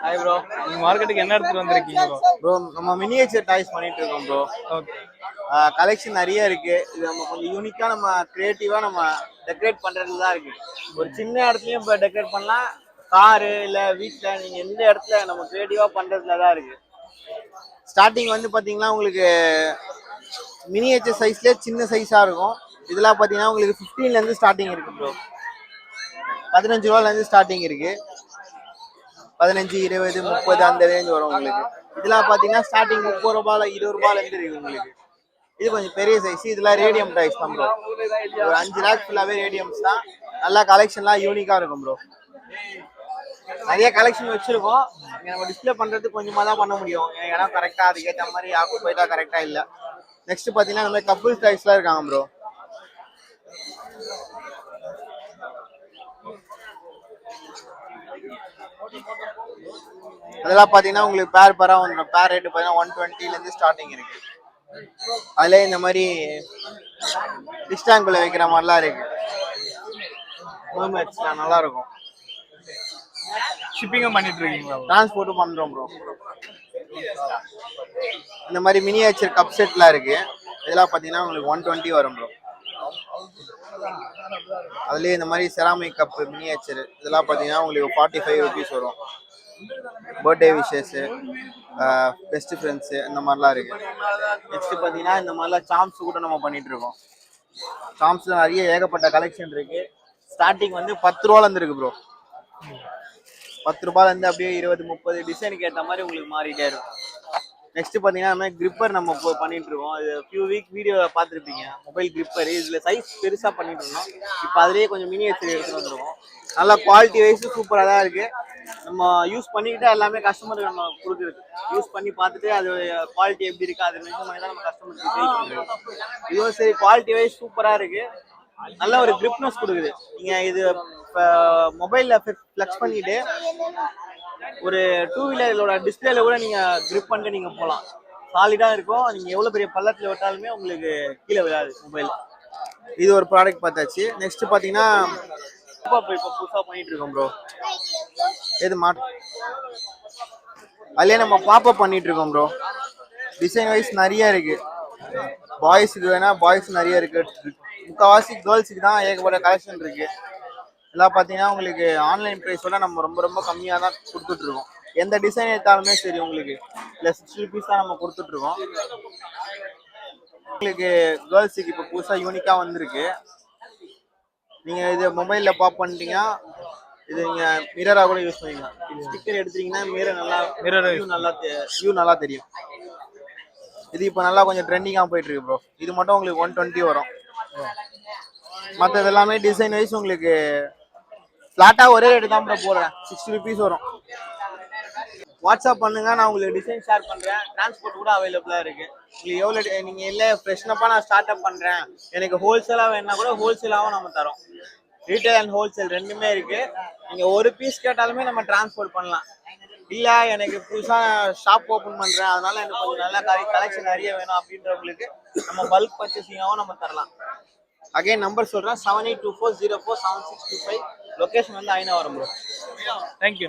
Hi bro. நீங்க மார்க்கெட்டுக்கு என்ன எடுத்துட்டு வந்திருக்கீங்க ப்ரோ? ப்ரோ நம்ம மினியேச்சர் டாய்ஸ் பண்ணிட்டு இருக்கோம் ப்ரோ. ஓகே. கலெக்ஷன் நிறைய இருக்கு. இது நம்ம கொஞ்சம் யூனிக்கா நம்ம கிரியேட்டிவா நம்ம டெக்கரேட் பண்றதுல தான் இருக்கு. ஒரு சின்ன இடத்துலயும் இப்போ டெக்கரேட் பண்ணலாம். காரு இல்ல வீட்டுல நீங்க எந்த இடத்துல நம்ம கிரியேட்டிவா பண்றதுல தான் இருக்கு. ஸ்டார்டிங் வந்து பாத்தீங்கன்னா உங்களுக்கு மினியேச்சர் சைஸ்ல சின்ன சைஸா இருக்கும். இதெல்லாம் பாத்தீங்கன்னா உங்களுக்கு 15ல இருந்து ஸ்டார்டிங் இருக்கு ப்ரோ. 15 ரூபாயில இருந்து ஸ்டார்டிங் இருக்கு. 15, 20, 30 அந்த ரேஞ்ச் வரும் உங்களுக்கு. இதெல்லாம் பாத்தீங்கன்னா ஸ்டார்டிங் 30 ரூபாயில 20 ரூபாயில இருந்து இருக்கு உங்களுக்கு. இது கொஞ்சம் பெரிய சைஸ். இதெல்லாம் ரேடியம் டைஸ் தான் ப்ரோ. ஒரு 5 ரேக் ஃபுல்லாவே ரேடியம்ஸ் தான். நல்லா கலெக்ஷன்லாம் யூனிக்கா இருக்கும் ப்ரோ. நிறைய கலெக்ஷன் வச்சிருக்கோம். நம்ம டிஸ்பிளே பண்றதுக்கு கொஞ்சமா தான் பண்ண முடியும். இடம் கரெக்டா அதுக்கேற்ற மாதிரி ஆக்குபைடா கரெக்டா இல்ல. நெக்ஸ்ட் பாத்தீங்கன்னா இந்த மாதிரி கப்புள் டைஸ்லாம் இருக்காங்க ப்ரோ. அதெல்லாம் பாத்தீங்கன்னா உங்களுக்கு பேர் பேரா வந்துடும். பேர் ரேட்டு பாத்தீங்கன்னா 120ல இருந்து ஸ்டார்டிங் இருக்கு. அதுல இந்த மாதிரி டிஸ்டாங்குள்ள வைக்கிற மாதிரிலாம் இருக்கு. நல்லா இருக்கும். ஷிப்பிங்கும் பண்ணிட்டு இருக்கீங்களா? டிரான்ஸ்போர்ட்டும் பண்றோம் ப்ரோ. இந்த மாதிரி மினியேச்சர் கப் செட்லாம் இருக்கு. இதெல்லாம் பாத்தீங்கன்னா உங்களுக்கு 120 வரும் ப்ரோ. அதுலயே இந்த மாதிரி செராமிக் கப் மினியேச்சர் இதெல்லாம் பாத்தீங்கன்னா உங்களுக்கு 45 rupees வரும். பர்த்டே விஷஸ், பெஸ்ட் ஃப்ரெண்ட்ஸ் இந்த மாதிரிலாம் இருக்கு. நெக்ஸ்ட் பாத்தீங்கன்னா இந்த மாதிரிலாம் சாம்ஸ் கூட நம்ம பண்ணிட்டு இருக்கோம். சாம்ஸ்ல நிறைய ஏகப்பட்ட கலெக்ஷன் இருக்கு. ஸ்டார்டிங் வந்து 10 ரூபாயில இருந்து இருக்கு ப்ரோ. 10 ரூபாயில இருந்து அப்படியே 20, 30 டிசைனுக்கு ஏற்ற மாதிரி உங்களுக்கு மாறிட்டே இருக்கும். நெக்ஸ்ட் பாத்தீங்கன்னா கிரிப்பர் நம்ம பண்ணிட்டு இருக்கோம். அது ஃபியூ வீக் வீடியோ பார்த்துருப்பீங்க. மொபைல் கிரிப்பர் இதுல சைஸ் பெருசா பண்ணிட்டு இருந்தோம். இப்போ அதுலயே கொஞ்சம் மினியேச்சர் எடுத்துட்டு வந்துருக்கோம். நல்லா குவாலிட்டி வைஸ் சூப்பரா தான் இருக்கு. நம்ம யூஸ் பண்ணிக்கிட்டு எல்லாமே கஸ்டமருக்கு நம்ம கொடுக்குறது. யூஸ் பண்ணி பார்த்துட்டு அது குவாலிட்டி எப்படி இருக்கு அது மென்ஷன் பண்ணி தான் நம்ம கஸ்டமருக்கு சேல் பண்ணுறோம். இதுவும் சரி குவாலிட்டி வைஸ் சூப்பரா இருக்கு. நல்ல ஒரு கிரிப்னஸ் கொடுக்குது. நீங்க இது மொபைல்ல ஃபிளெக்ஸ் பண்ணிட்டு ஒரு 2 வீலரோட டிஸ்பிளேல கூட நீங்க கிரிப் பண்ணிட்டு நீங்க போகலாம். சாலிடா இருக்கும். நீங்க எவ்வளவு பெரிய பள்ளத்துல விட்டாலுமே உங்களுக்கு கீழே விழாது மொபைல். இது ஒரு ப்ராடக்ட் பார்த்தாச்சு. நெக்ஸ்ட் பாத்தீங்கன்னா இப்போ புதுசா பண்ணிட்டு இருக்கோம் ப்ரோ. எது அதுலயே நம்ம பாப்பப் பண்ணிட்டு இருக்கோம் ப்ரோ. டிசைன் வைஸ் நிறைய இருக்கு. பாய்ஸுக்கு வேணா பாய்ஸ் நிறைய இருக்கு. முக்கால்வாசி கேர்ள்ஸுக்கு தான் ஏகப்பட்ட கலெக்ஷன் இருக்கு. எல்லாம் பாத்தீங்கன்னா உங்களுக்கு ஆன்லைன் பிரைஸோட நம்ம ரொம்ப ரொம்ப கம்மியா தான் கொடுத்துட்டு இருக்கோம். எந்த டிசைன் எடுத்தாலுமே சரி உங்களுக்கு +60 rupees தான் நம்ம கொடுத்துட்டு இருக்கோம். உங்களுக்கு கேர்ள்ஸுக்கு இப்போ புதுசா யூனிக்கா வந்திருக்கு. நீங்க இது மொபைல்ல பாப் பண்ணிட்டீங்கன்னா இது நீங்க மிரரா கூட யூஸ் பண்ணிக்கலாம். ஸ்டிக்கர் எடுத்தீங்கன்னா வியூ நல்லா தெரியும். இது இப்போ நல்லா கொஞ்சம் ட்ரெண்டிங்கா போயிட்டு இருக்கு ப்ரோ. இது மட்டும் உங்களுக்கு 120 வரும். மற்றது எல்லாமே டிசைன் வைஸ் உங்களுக்கு ஃபிளாட்டா ஒரே ரேட்டு தான் ப்ரோ போடுறேன். 60 rupees வரும். வாட்ஸ்அப் பண்ணுங்க, நான் உங்களுக்கு டிசைன் ஷேர் பண்றேன். டிரான்ஸ்போர்ட் கூட அவைலபிளா இருக்கு. உங்களுக்கு எவ்வளவு நீங்க இல்ல ஃப்ரெஷ்னப்பா நான் ஸ்டார்ட் அப் பண்றேன் எனக்கு ஹோல்சேலா வேணா கூட ஹோல்சேலாவும் நம்ம தரோம். ரீட்டைல் அண்ட் ஹோல்சேல் ரெண்டுமே இருக்கு. நீங்க ஒரு பீஸ் கேட்டாலுமே நம்ம டிரான்ஸ்போர்ட் பண்ணலாம். இல்ல எனக்கு புதுசா ஷாப் ஓபன் பண்றேன் அதனால எனக்கு கொஞ்சம் நல்ல கலெக்ஷன் நிறைய வேணும் அப்படின்றவங்களுக்கு நம்ம பல்க் பர்ச்சேசிங்காவும் நம்ம தரலாம். அகைன் நம்பர் சொல்றேன் 7824047625. லொகேஷன் வந்து ஐநாவரம் ப்ரோ. தேங்க்யூ.